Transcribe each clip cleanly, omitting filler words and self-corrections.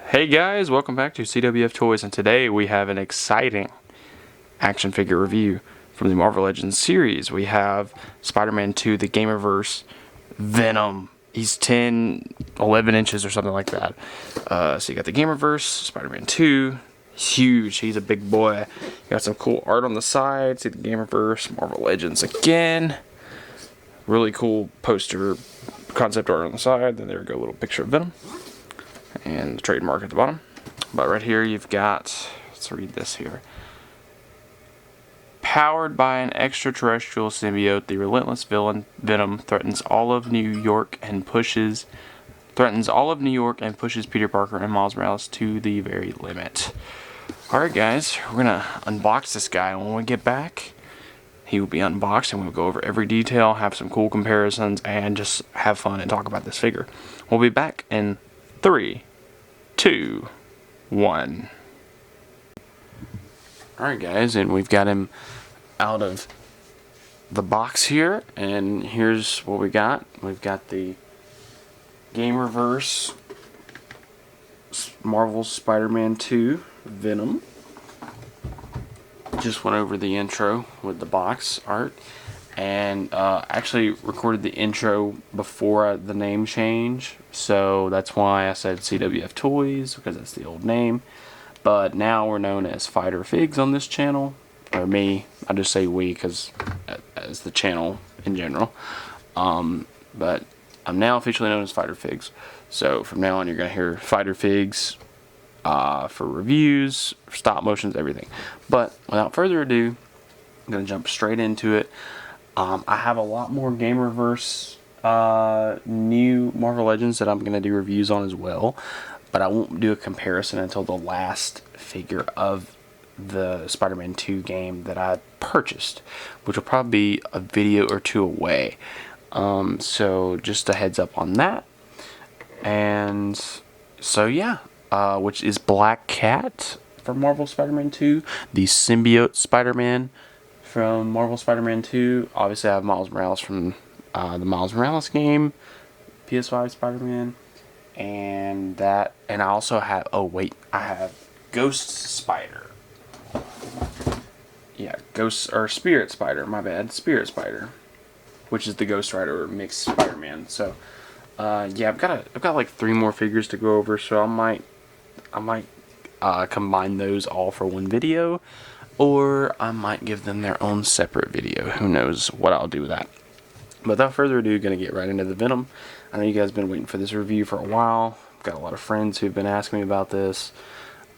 Hey guys, welcome back to CWF Toys, and today we have an exciting action figure review from the Marvel Legends series. We have Spider-Man-2, the Gamerverse, Venom. He's 11 inches or something like that. So you got the Gamerverse, Spider-Man-2. He's huge. He's a big boy. You got some cool art on the side. See the Gamerverse, Marvel Legends again. Really cool poster concept art on the side. Then there we go, a little picture of Venom. And the trademark at the bottom. But right here you've got, let's read this here. Powered by an extraterrestrial symbiote, the relentless villain Venom threatens all of New York and pushes Peter Parker and Miles Morales to the very limit. Alright guys, we're gonna unbox this guy, and when we get back, he will be unboxed and we'll go over every detail, have some cool comparisons, and just have fun and talk about this figure. We'll be back in 3, 2, 1. Alright guys, and we've got him out of the box here, and here's what we got. We've got the Gamerverse Marvel Spider-Man-2 Venom. Just went over the intro with the box art, and actually recorded the intro before the name change, so that's why I said CWF Toys, because that's the old name. But now we're known as Fighter Figs on this channel, or me, I just say we because as the channel in general. But I'm now officially known as Fighter Figs, so from now on you're going to hear Fighter Figs for reviews, stop motions, everything. But without further ado, I'm going to jump straight into it. I have a lot more Gamerverse new Marvel Legends that I'm going to do reviews on as well, but I won't do a comparison until the last figure of the Spider-Man 2 game that I purchased, which will probably be a video or two away. So just a heads up on that. And so yeah, which is Black Cat from Marvel Spider-Man 2, the symbiote Spider-Man from Marvel Spider-Man 2. Obviously I have Miles Morales from the Miles Morales game, PS5 Spider-Man, and I also have, I have Ghost Spider. Yeah, Spirit Spider, my bad, Spirit Spider, which is the Ghost Rider mixed Spider-Man. So yeah, I've got like 3 more figures to go over, so I might combine those all for one video, or I might give them their own separate video. Who knows what I'll do with that. But without further ado, gonna get right into the Venom. I know you guys have been waiting for this review for a while. I've got a lot of friends who've been asking me about this,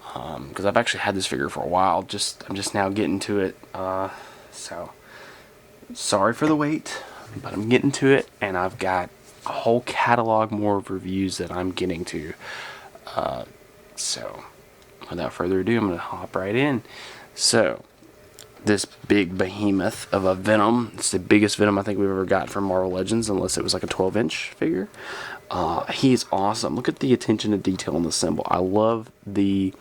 because I've actually had this figure for a while. I'm just now getting to it. So sorry for the wait, but I'm getting to it, and I've got a whole catalog more of reviews that I'm getting to. So without further ado, I'm gonna hop right in. So this big behemoth of a Venom, it's the biggest Venom I think we've ever got from Marvel Legends, unless it was like a 12-inch figure. He's awesome. Look at the attention to detail on the symbol. I love the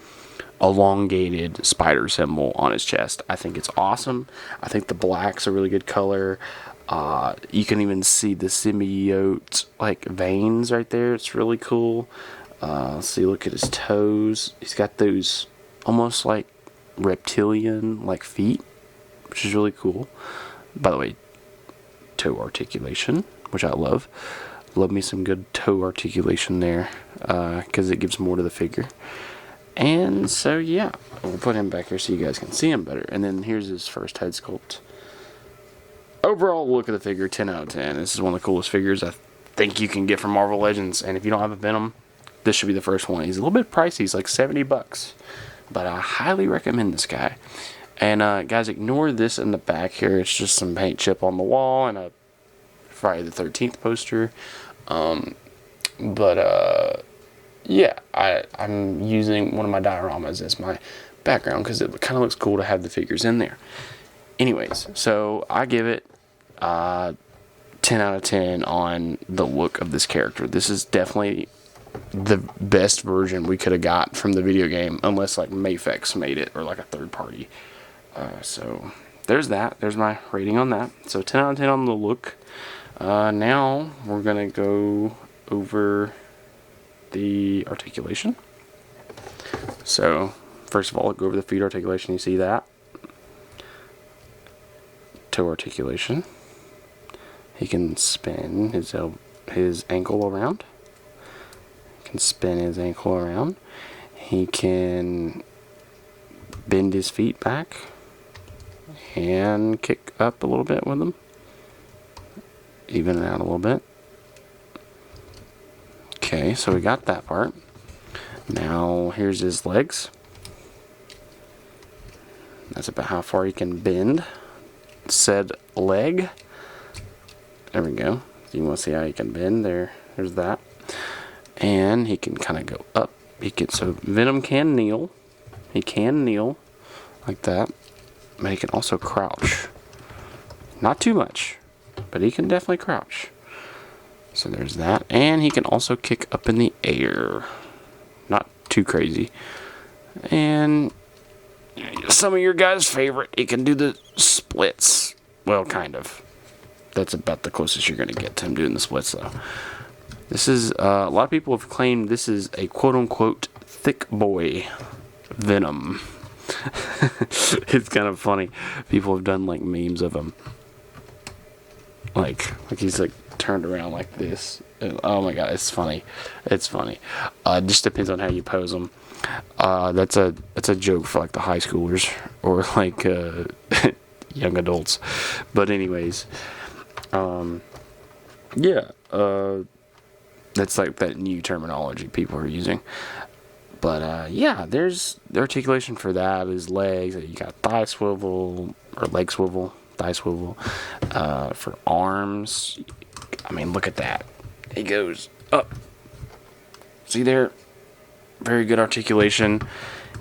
elongated spider symbol on his chest. I think it's awesome. I think the black's a really good color. You can even see the symbiote like veins right there. It's really cool. Let's see, look at his toes. He's got those almost like reptilian like feet, which is really cool. By the way, toe articulation, which I love me some good toe articulation there, because it gives more to the figure. And so yeah, we'll put him back here so you guys can see him better. And then here's his first head sculpt. Overall look at the figure, 10 out of 10. This is one of the coolest figures I think you can get from Marvel Legends, and if you don't have a Venom, this should be the first one. He's a little bit pricey. He's like $70, but I highly recommend this guy. And guys, ignore this in the back here. It's just some paint chip on the wall and a Friday the 13th poster. Yeah, I'm using one of my dioramas as my background because it kind of looks cool to have the figures in there. Anyways, so I give it 10 out of 10 on the look of this character. This is definitely the best version we could have got from the video game, unless like Mafex made it or like a third party. So there's that. There's my rating on that. So 10 out of 10 on the look. Now we're gonna go over the articulation. So, first of all, go over the feet articulation. You see that? Toe articulation. He can spin his ankle around. He can spin his ankle around. He can bend his feet back and kick up a little bit with them. Even it out a little bit. Okay, so we got that part. Now here's his legs. That's about how far he can bend said leg. There we go. You want to see how he can bend there? There's that. And he can kind of go up. So Venom can kneel. He can kneel like that, but he can also crouch. Not too much, but he can definitely crouch. So there's that. And he can also kick up in the air. Not too crazy. And some of your guys' favorite, he can do the splits. Well, kind of. That's about the closest you're going to get to him doing the splits, though. This is, a lot of people have claimed this is a quote-unquote thick boy Venom. It's kind of funny. People have done, like, memes of him. Like he's, like, turned around like this. Oh, my God, it's funny. It's funny. It just depends on how you pose him. That's a joke for, like, the high schoolers or, like, young adults. But anyways... yeah, that's like that new terminology people are using. But, yeah, there's the articulation for that. His legs, you got thigh swivel, or leg swivel, thigh swivel. For arms, I mean, look at that. He goes up. See there? Very good articulation.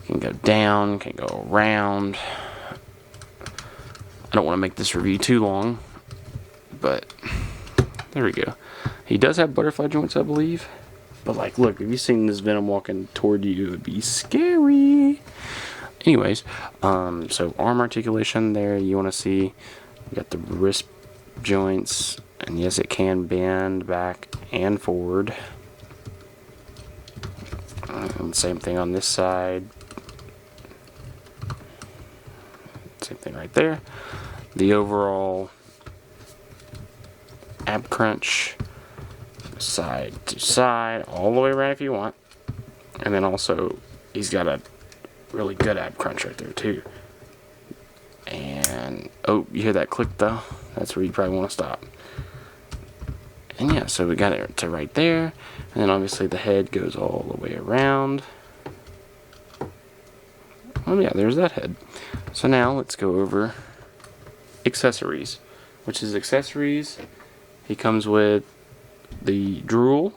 Can go down, can go around. I don't want to make this review too long. But there we go. He does have butterfly joints, I believe. But like, look, if you seen this Venom walking toward you, it would be scary. Anyways, so arm articulation there. You want to see, you got the wrist joints, and yes, it can bend back and forward. Same thing on this side. Same thing right there. The overall ab crunch, side to side, all the way around if you want. And then also, he's got a really good ab crunch right there too. And, oh, you hear that click though? That's where you probably want to stop. And yeah, so we got it to right there. And then obviously the head goes all the way around. Oh yeah, there's that head. So now let's go over accessories. Which is accessories. He comes with the drool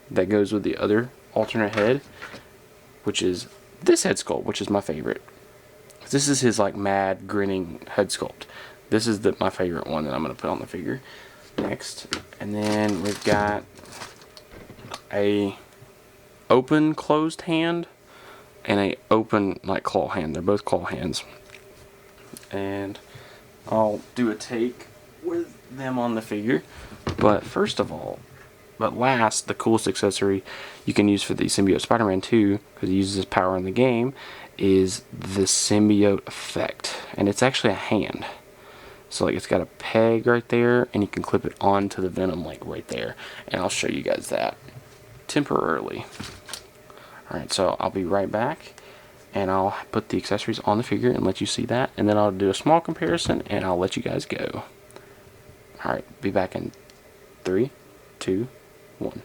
that goes with the other alternate head, which is this head sculpt, which is my favorite. This is his like mad grinning head sculpt. This is my favorite one that I'm going to put on the figure next. And then we've got a open closed hand and a open like claw hand. They're both claw hands. And I'll do a take with them on the figure. But first of all, last, the coolest accessory you can use for the symbiote Spider-Man 2, because he uses his power in the game, is the symbiote effect. And it's actually a hand. So like it's got a peg right there, and you can clip it onto the Venom like right there. And I'll show you guys that temporarily. Alright, so I'll be right back, and I'll put the accessories on the figure and let you see that. And then I'll do a small comparison, and I'll let you guys go. Alright, be back in 3, 2, 1.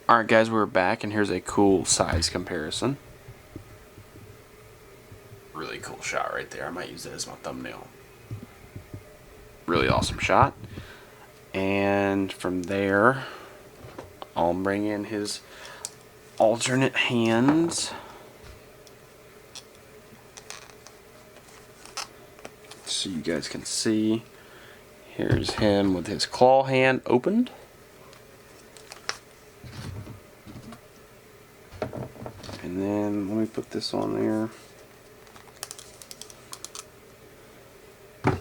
Alright guys, we're back, and here's a cool size comparison. Really cool shot right there. I might use that as my thumbnail. Really awesome shot. And from there, I'll bring in his alternate hands. So you guys can see, here's him with his claw hand opened. And then let me put this on there.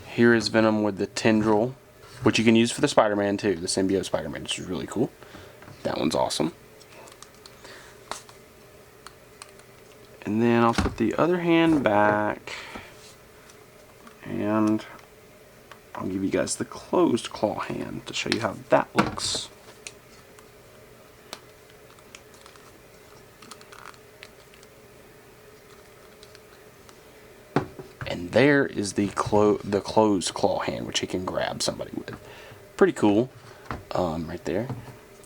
Here is Venom with the tendril, which you can use for the Spider-Man too, the symbiote Spider-Man, which is really cool. That one's awesome. And then I'll put the other hand back, and I'll give you guys the closed claw hand to show you how that looks. And there is the closed claw hand, which you can grab somebody with. Pretty cool, right there.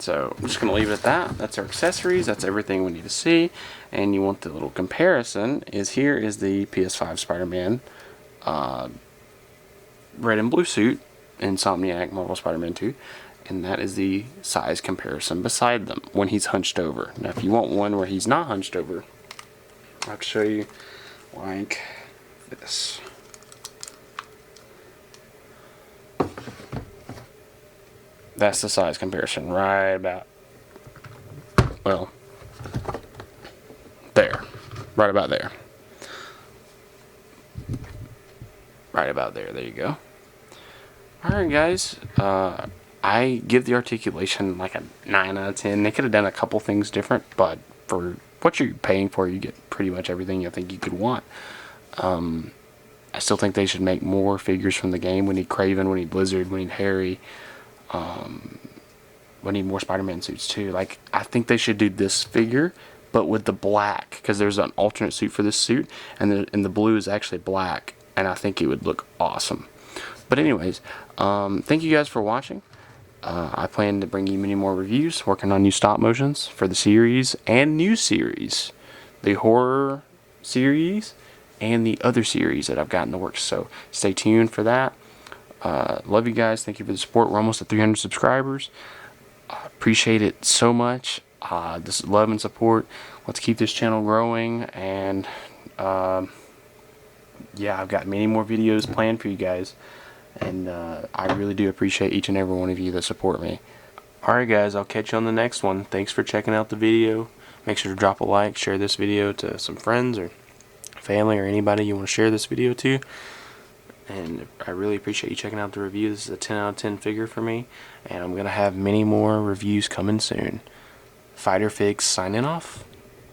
So I'm just going to leave it at that. That's our accessories. That's everything we need to see. And you want the little comparison is here is the PS5 Spider-Man red and blue suit, Insomniac Marvel Spider-Man 2. And that is the size comparison beside them when he's hunched over. Now if you want one where he's not hunched over, I'll have to show you like this. That's the size comparison, right about, well, there, right about there. Right about there, there you go. Alright guys, I give the articulation like a 9 out of 10. They could have done a couple things different, but for what you're paying for, you get pretty much everything I think you could want. I still think they should make more figures from the game. We need Kraven, we need Blizzard, we need Harry. We need more Spider-Man suits too. Like, I think they should do this figure, but with the black, because there's an alternate suit for this suit, and the blue is actually black, and I think it would look awesome. But anyways, thank you guys for watching. I plan to bring you many more reviews, working on new stop motions for the series and new series, the horror series and the other series that I've got in the works. So stay tuned for that. Love you guys. Thank you for the support. We're almost at 300 subscribers. Appreciate it so much. This love and support. Let's keep this channel growing. And yeah, I've got many more videos planned for you guys. And I really do appreciate each and every one of you that support me. Alright guys, I'll catch you on the next one. Thanks for checking out the video. Make sure to drop a like, share this video to some friends or family or anybody you want to share this video to. And I really appreciate you checking out the review. This is a 10 out of 10 figure for me. And I'm going to have many more reviews coming soon. Fighter Fix signing off.